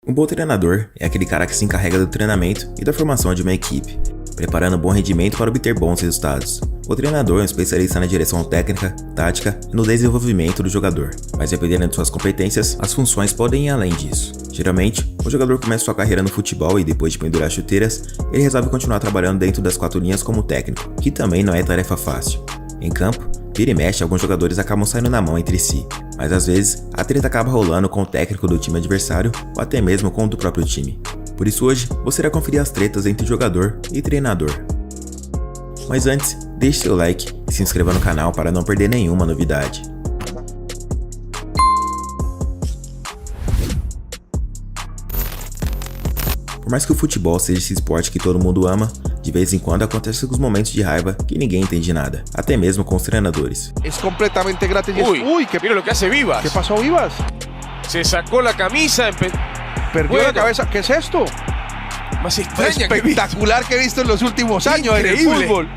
Um bom treinador é aquele cara que se encarrega do treinamento e da formação de uma equipe, preparando bom rendimento para obter bons resultados. O treinador é um especialista na direção técnica, tática e no desenvolvimento do jogador, mas dependendo de suas competências, as funções podem ir além disso. Geralmente, o jogador começa sua carreira no futebol e depois de pendurar chuteiras, ele resolve continuar trabalhando dentro das quatro linhas como técnico, que também não é tarefa fácil. Em campo, vira e mexe, alguns jogadores acabam saindo na mão entre si, mas às vezes a treta acaba rolando com o técnico do time adversário ou até mesmo com o do próprio time. Por isso hoje, você irá conferir as tretas entre jogador e treinador. Mas antes, deixe seu like e se inscreva no canal para não perder nenhuma novidade. Por mais que o futebol seja esse esporte que todo mundo ama, de vez em quando acontecem alguns momentos de raiva que ninguém entende nada, até mesmo com os treinadores. É completamente grátis. Uy, que mira lo que hace Vivas. ¿Qué pasó, Vivas? Se sacó la camisa, Perdió la cabeza. ¿Qué es esto? Más extraña Espectacular que he visto en los últimos años en el fútbol.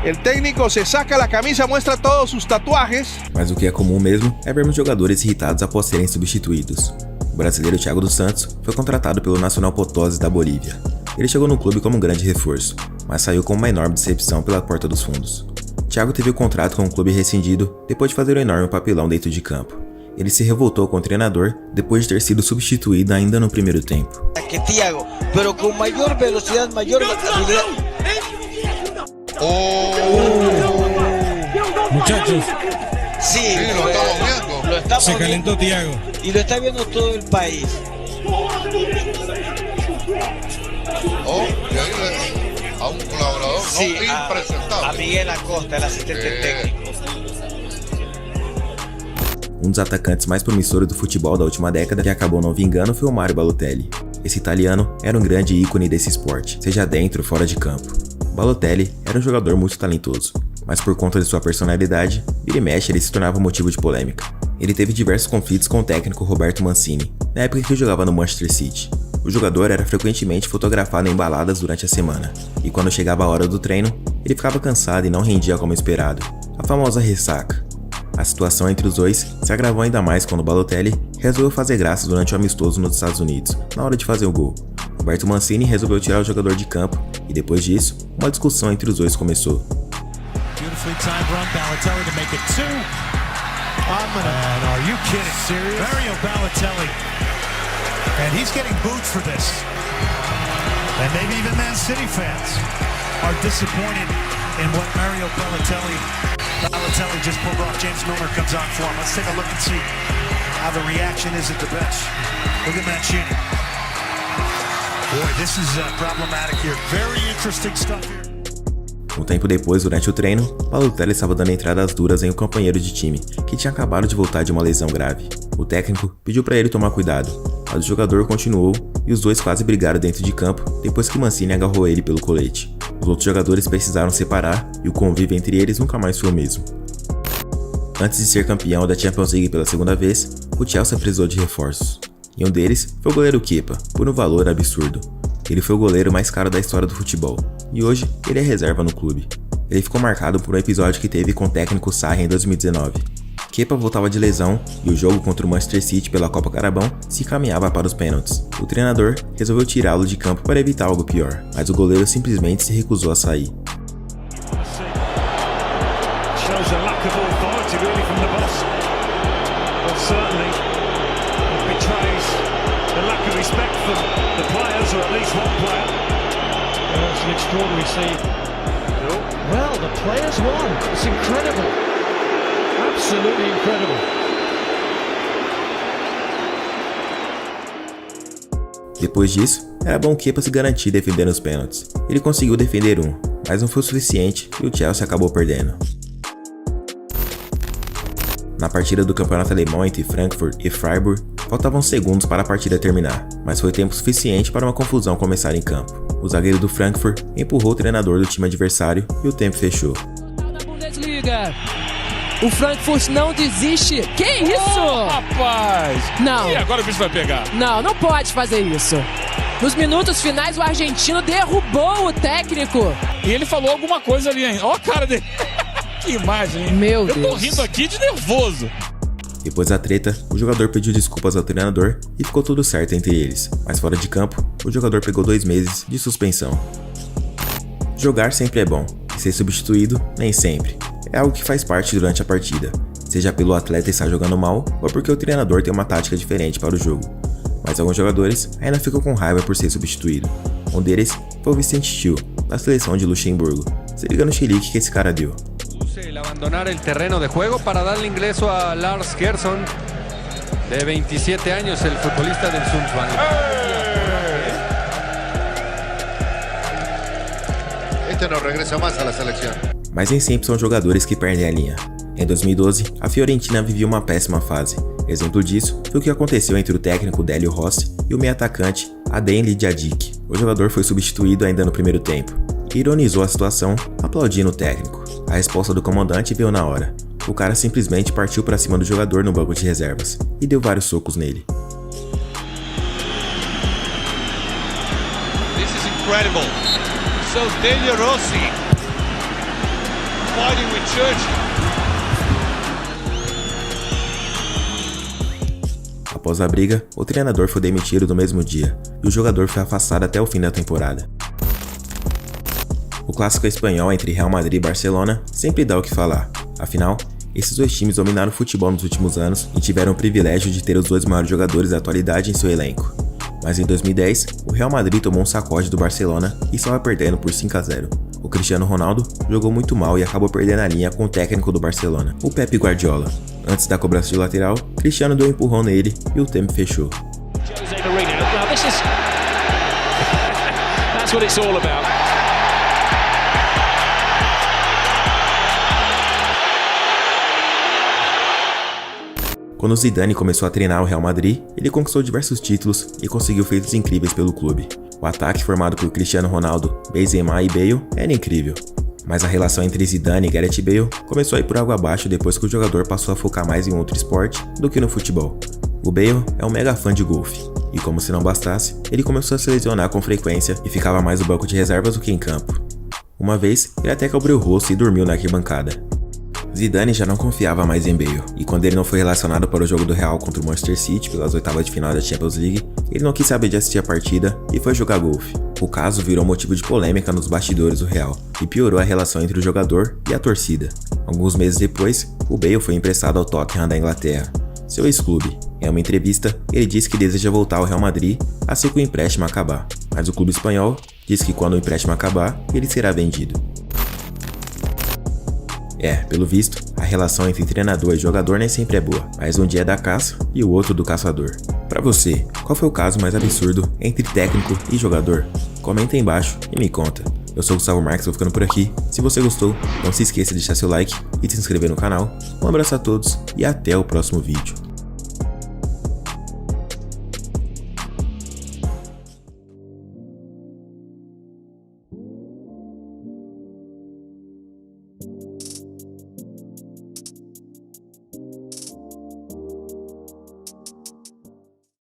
El técnico se saca la camisa, muestra todos sus tatuajes. Mas o que é comum mesmo é vermos jogadores irritados após serem substituídos. O brasileiro Thiago dos Santos foi contratado pelo Nacional Potosí da Bolívia. Ele chegou no clube como um grande reforço, mas saiu com uma enorme decepção pela porta dos fundos. Thiago teve o contrato com o clube rescindido depois de fazer um enorme papelão dentro de campo. Ele se revoltou com o treinador depois de ter sido substituído ainda no primeiro tempo. Que Thiago, pero com maior velocidade, maior habilidad. Muchachos, Sí, lo estamos viendo. Lo estamos se calentó Thiago. y lo está viendo todo el país. Oh, y ahí a un colaborador Sí, no impresentable. a Miguel Acosta, el asistente técnico. Um dos atacantes mais promissores do futebol da última década que acabou não vingando foi o Mario Balotelli. Esse italiano era um grande ícone desse esporte, seja dentro ou fora de campo. Balotelli era um jogador muito talentoso, mas por conta de sua personalidade, vira e mexe ele se tornava motivo de polêmica. Ele teve diversos conflitos com o técnico Roberto Mancini, na época em que jogava no Manchester City. O jogador era frequentemente fotografado em baladas durante a semana, e quando chegava a hora do treino, ele ficava cansado e não rendia como esperado, a famosa ressaca. A situação entre os dois se agravou ainda mais quando Balotelli resolveu fazer graça durante o amistoso nos Estados Unidos, na hora de fazer o gol. Roberto Mancini resolveu tirar o jogador de campo e depois disso, uma discussão entre os dois começou. Beautifully timed run, Balotelli to make it 2. Are you kidding? Serious? Mario Balotelli. And he's getting booed for this. And maybe even Man City fans are disappointed in what Mario Balotelli just pulled off. James Milner comes on for him. Let's take a look and see how the reaction is at the bench. Look at Mancini. Boy, this is problematic here. Very interesting stuff here. Um tempo depois, durante o treino, Balotelli estava dando entradas duras em um companheiro de time, que tinha acabado de voltar de uma lesão grave. O técnico pediu para ele tomar cuidado, mas o jogador continuou e os dois quase brigaram dentro de campo depois que Mancini agarrou ele pelo colete. Os outros jogadores precisaram separar e o convívio entre eles nunca mais foi o mesmo. Antes de ser campeão da Champions League pela segunda vez, o Chelsea precisou de reforços. E um deles foi o goleiro Kepa, por um valor absurdo. Ele foi o goleiro mais caro da história do futebol, e hoje ele é reserva no clube. Ele ficou marcado por um episódio que teve com o técnico Sarri em 2019. Kepa voltava de lesão e o jogo contra o Manchester City pela Copa Carabão se encaminhava para os pênaltis. O treinador resolveu tirá-lo de campo para evitar algo pior, mas o goleiro simplesmente se recusou a sair. Well, the players won. It's incredible. Absolutely incredible. Depois disso, era bom Kepa se garantir defendendo os pênaltis. Ele conseguiu defender um, mas não foi o suficiente e o Chelsea acabou perdendo. Na partida do campeonato alemão entre Frankfurt e Freiburg, faltavam segundos para a partida terminar, mas foi tempo suficiente para uma confusão começar em campo. O zagueiro do Frankfurt empurrou o treinador do time adversário e o tempo fechou. O Frankfurt não desiste. Que isso? Oh, rapaz! Não. E agora o bicho vai pegar? Não, não pode fazer isso. Nos minutos finais, o argentino derrubou o técnico. E ele falou alguma coisa ali, hein? Ó a cara dele. Que imagem, hein? Meu Deus. Eu tô rindo aqui de nervoso. Depois da treta, o jogador pediu desculpas ao treinador e ficou tudo certo entre eles, mas fora de campo, o jogador pegou 2 meses de suspensão. Jogar sempre é bom, e ser substituído nem sempre. É algo que faz parte durante a partida, seja pelo atleta estar jogando mal ou porque o treinador tem uma tática diferente para o jogo. Mas alguns jogadores ainda ficam com raiva por ser substituído. Um deles foi o Vicente Schill, da seleção de Luxemburgo. Se liga no chilique que esse cara deu. El abandonar el terreno de juego para darle ingreso a Lars Gerson, de 27 años, el futbolista del Sundsvall. Este no regresa más a la selección. Mas nem sempre são jogadores que perdem a linha. Em 2012, a Fiorentina vivia uma péssima fase. Exemplo disso foi o que aconteceu entre o técnico Délio Rossi e o meio-atacante Adem Lidjajic. O jogador foi substituído ainda no primeiro tempo e ironizou a situação, aplaudindo o técnico. A resposta do comandante veio na hora. O cara simplesmente partiu para cima do jogador no banco de reservas e deu vários socos nele. This is incredible. So Délio Rossi fighting with Churchill. Após a briga, o treinador foi demitido no mesmo dia e o jogador foi afastado até o fim da temporada. O clássico espanhol entre Real Madrid e Barcelona sempre dá o que falar. Afinal, esses dois times dominaram o futebol nos últimos anos e tiveram o privilégio de ter os 2 maiores jogadores da atualidade em seu elenco. Mas em 2010, o Real Madrid tomou um sacode do Barcelona e estava perdendo por 5-0. O Cristiano Ronaldo jogou muito mal e acabou perdendo a linha com o técnico do Barcelona, o Pep Guardiola. Antes da cobrança de lateral, Cristiano deu um empurrão nele e o tempo fechou. Quando Zidane começou a treinar o Real Madrid, ele conquistou diversos títulos e conseguiu feitos incríveis pelo clube. O ataque formado por Cristiano Ronaldo, Benzema e Bale era incrível. Mas a relação entre Zidane e Gareth Bale começou a ir por água abaixo depois que o jogador passou a focar mais em outro esporte do que no futebol. O Bale é um mega fã de golfe, e como se não bastasse, ele começou a se lesionar com frequência e ficava mais no banco de reservas do que em campo. Uma vez, ele até cobriu o rosto e dormiu na arquibancada. Zidane já não confiava mais em Bale, e quando ele não foi relacionado para o jogo do Real contra o Manchester City pelas oitavas de final da Champions League, ele não quis saber de assistir a partida e foi jogar golfe. O caso virou motivo de polêmica nos bastidores do Real e piorou a relação entre o jogador e a torcida. Alguns meses depois, o Bale foi emprestado ao Tottenham da Inglaterra, seu ex-clube. Em uma entrevista, ele disse que deseja voltar ao Real Madrid assim que o empréstimo acabar, mas o clube espanhol diz que quando o empréstimo acabar, ele será vendido. Pelo visto, a relação entre treinador e jogador nem sempre é boa, mas um dia é da caça e o outro do caçador. Pra você, qual foi o caso mais absurdo entre técnico e jogador? Comenta aí embaixo e me conta. Eu sou o Gustavo Marques, vou ficando por aqui. Se você gostou, não se esqueça de deixar seu like e de se inscrever no canal. Um abraço a todos e até o próximo vídeo.